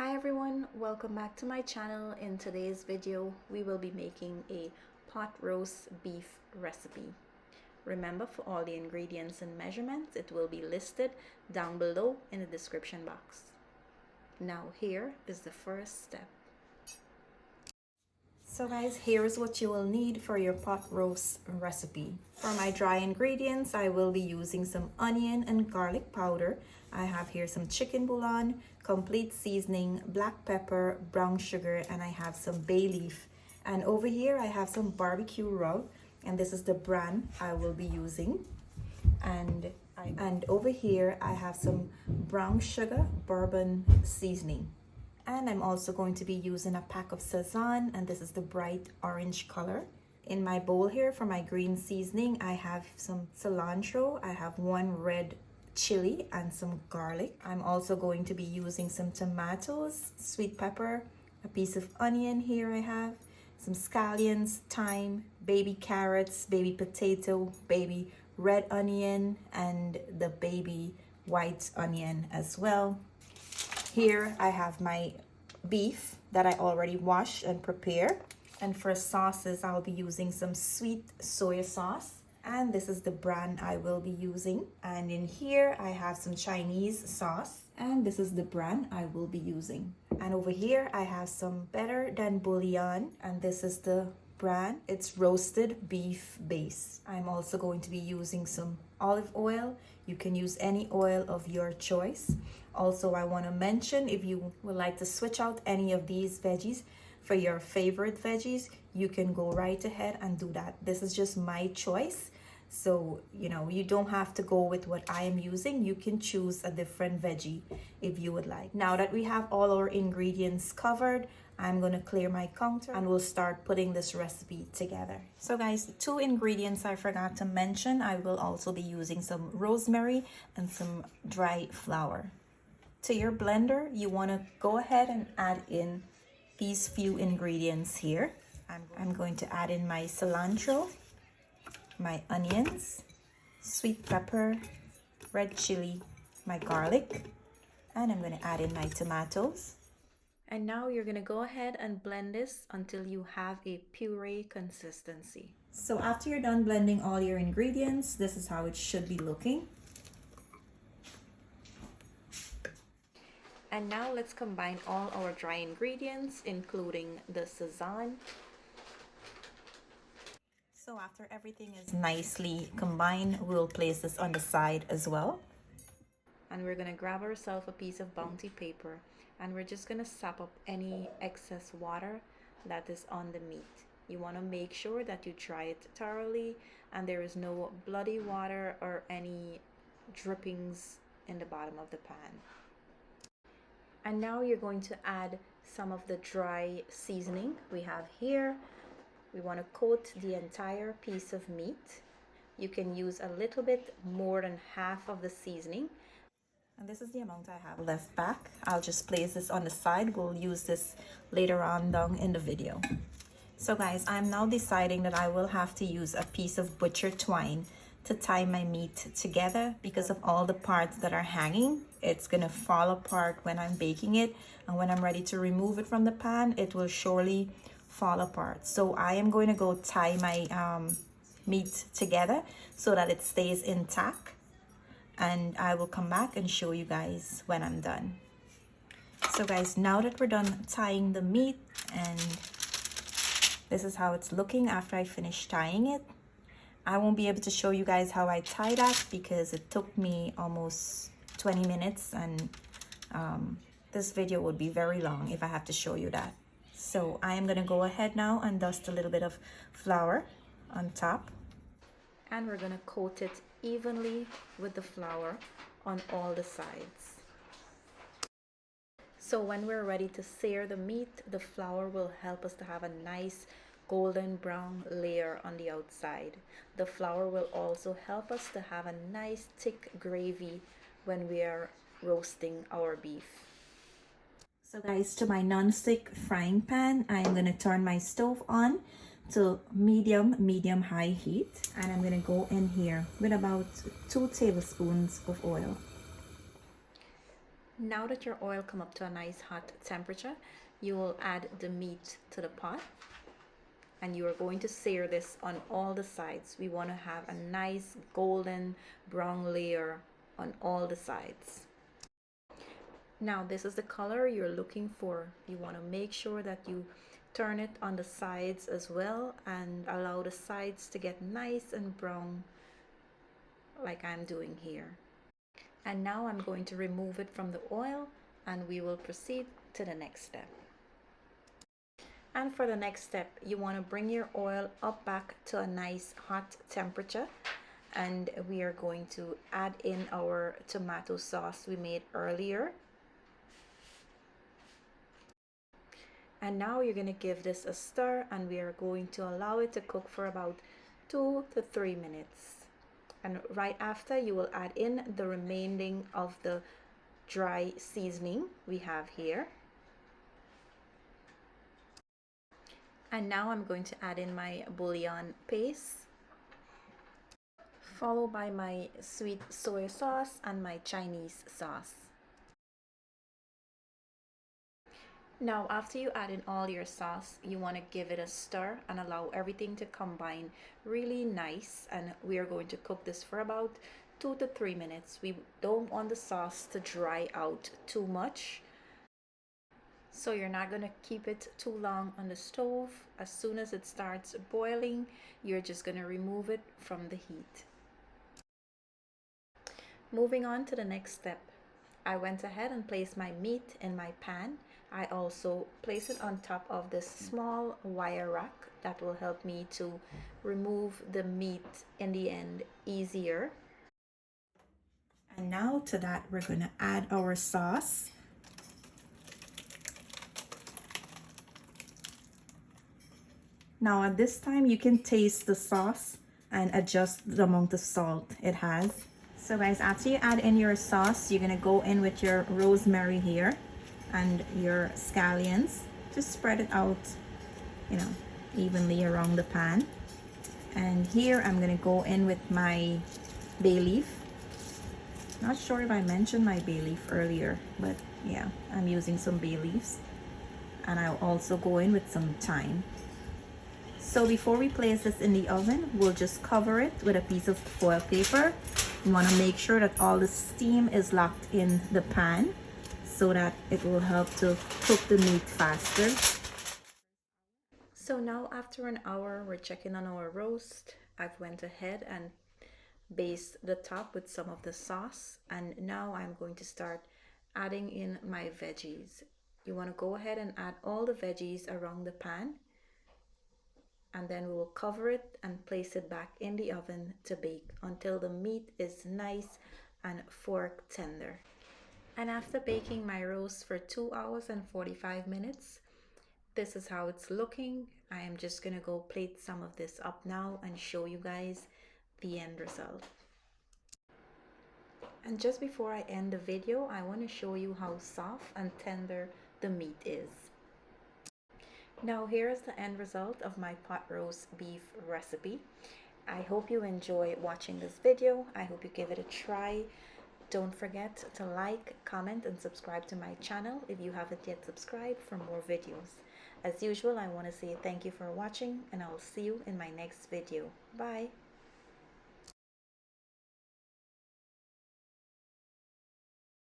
Hi everyone, welcome back to my channel. In today's video we will be making a pot roast beef recipe. Remember, for all the ingredients and measurements, it will be listed down below in the description box. Now here is the first step. So guys, here's what you will need for your pot roast recipe. For my dry ingredients, I will be using some onion and garlic powder. I have here some chicken bouillon, complete seasoning, black pepper, brown sugar, and I have some bay leaf. And over here I have some barbecue rub, and this is the brand I will be using. And over here I have some brown sugar bourbon seasoning. And I'm also going to be using a pack of Sazon, and this is the bright orange color. In my bowl here for my green seasoning, I have some cilantro, I have one red chili and some garlic. I'm also going to be using some tomatoes, sweet pepper, a piece of onion here I have, some scallions, thyme, baby carrots, baby potato, baby red onion, and the baby white onion as well. Here I have my beef that I already washed and prepared. And for sauces, I'll be using some sweet soy sauce. And this is the brand I will be using. And in here I have some Chinese sauce. And this is the brand I will be using. And over here I have some Better Than Bouillon. And this is the brand. It's roasted beef base. I'm also going to be using some olive oil. You can use any oil of your choice. Also, I want to mention, if you would like to switch out any of these veggies for your favorite veggies, you can go right ahead and do that. This is just my choice. So, you don't have to go with what I am using. You can choose a different veggie if you would like. Now that we have all our ingredients covered, I'm going to clear my counter and we'll start putting this recipe together. So guys, the two ingredients I forgot to mention, I will also be using some rosemary and some dry flour. To your blender, you want to go ahead and add in these few ingredients here. I'm going to add in my cilantro, my onions, sweet pepper, red chili, my garlic, and I'm going to add in my tomatoes. And now you're going to go ahead and blend this until you have a puree consistency. So after you're done blending all your ingredients, this is how it should be looking. And now let's combine all our dry ingredients, including the Sazon. So after everything is nicely combined, we'll place this on the side as well. And we're going to grab ourselves a piece of bounty paper, and we're just going to sap up any excess water that is on the meat. You want to make sure that you dry it thoroughly and there is no bloody water or any drippings in the bottom of the pan. And now you're going to add some of the dry seasoning we have here. We want to coat the entire piece of meat. You can use a little bit more than half of the seasoning. And this is the amount I have left back. I'll just place this on the side. We'll use this later on down in the video. So guys, I'm now deciding that I will have to use a piece of butcher twine to tie my meat together, because of all the parts that are hanging. It's gonna fall apart when I'm baking it, and when I'm ready to remove it from the pan, it will surely fall apart. So I am going to go tie my meat together so that it stays intact, and I will come back and show you guys when I'm done. So guys, now that we're done tying the meat, and this is how it's looking after I finish tying it. I won't be able to show you guys how I tie that because it took me almost 20 minutes, and this video would be very long if I have to show you that. So I am going to go ahead now and dust a little bit of flour on top. And we're going to coat it evenly with the flour on all the sides. So when we're ready to sear the meat, the flour will help us to have a nice golden brown layer on the outside. The flour will also help us to have a nice thick gravy when we are roasting our beef. So guys, to my non-stick frying pan, I'm going to turn my stove on to medium high heat, and I'm going to go in here with about 2 tablespoons of oil. Now that your oil come up to a nice hot temperature, you will add the meat to the pot, and you are going to sear this on all the sides. We want to have a nice golden brown layer on all the sides. Now this is the color you're looking for. You want to make sure that you turn it on the sides as well and allow the sides to get nice and brown like I'm doing here. And now I'm going to remove it from the oil and we will proceed to the next step. And for the next step, you want to bring your oil up back to a nice hot temperature, and we are going to add in our tomato sauce we made earlier. And now you're going to give this a stir, and we are going to allow it to cook for about 2 to 3 minutes. And right after, you will add in the remaining of the dry seasoning we have here. And now I'm going to add in my bouillon paste, followed by my sweet soy sauce and my Chinese sauce. Now after you add in all your sauce, you want to give it a stir and allow everything to combine really nice, and we are going to cook this for about 2 to 3 minutes. We don't want the sauce to dry out too much, so you're not going to keep it too long on the stove. As soon as it starts boiling, you're just going to remove it from the heat. Moving on to the next step, I went ahead and placed my meat in my pan. I also place it on top of this small wire rack that will help me to remove the meat in the end easier. And now to that, we're going to add our sauce. Now at this time, you can taste the sauce and adjust the amount of salt it has. So guys, after you add in your sauce, you're going to go in with your rosemary here and your scallions. Just spread it out, evenly around the pan. And here I'm going to go in with my bay leaf. Not sure if I mentioned my bay leaf earlier, but yeah, I'm using some bay leaves. And I'll also go in with some thyme. So before we place this in the oven, we'll just cover it with a piece of foil paper. You want to make sure that all the steam is locked in the pan so that it will help to cook the meat faster. So now after an hour, we're checking on our roast. I've went ahead and basted the top with some of the sauce, and now I'm going to start adding in my veggies. You want to go ahead and add all the veggies around the pan, and then we will cover it and place it back in the oven to bake until the meat is nice and fork tender. And after baking my roast for 2 hours and 45 minutes, this is how it's looking. I am just gonna go plate some of this up now and show you guys the end result. And just before I end the video, I want to show you how soft and tender the meat is. Now here's the end result of my pot roast beef recipe. I hope you enjoy watching this video. I hope you give it a try. Don't forget to like, comment, and subscribe to my channel if you haven't yet subscribed for more videos. As usual, I want to say thank you for watching, and I'll see you in my next video. Bye!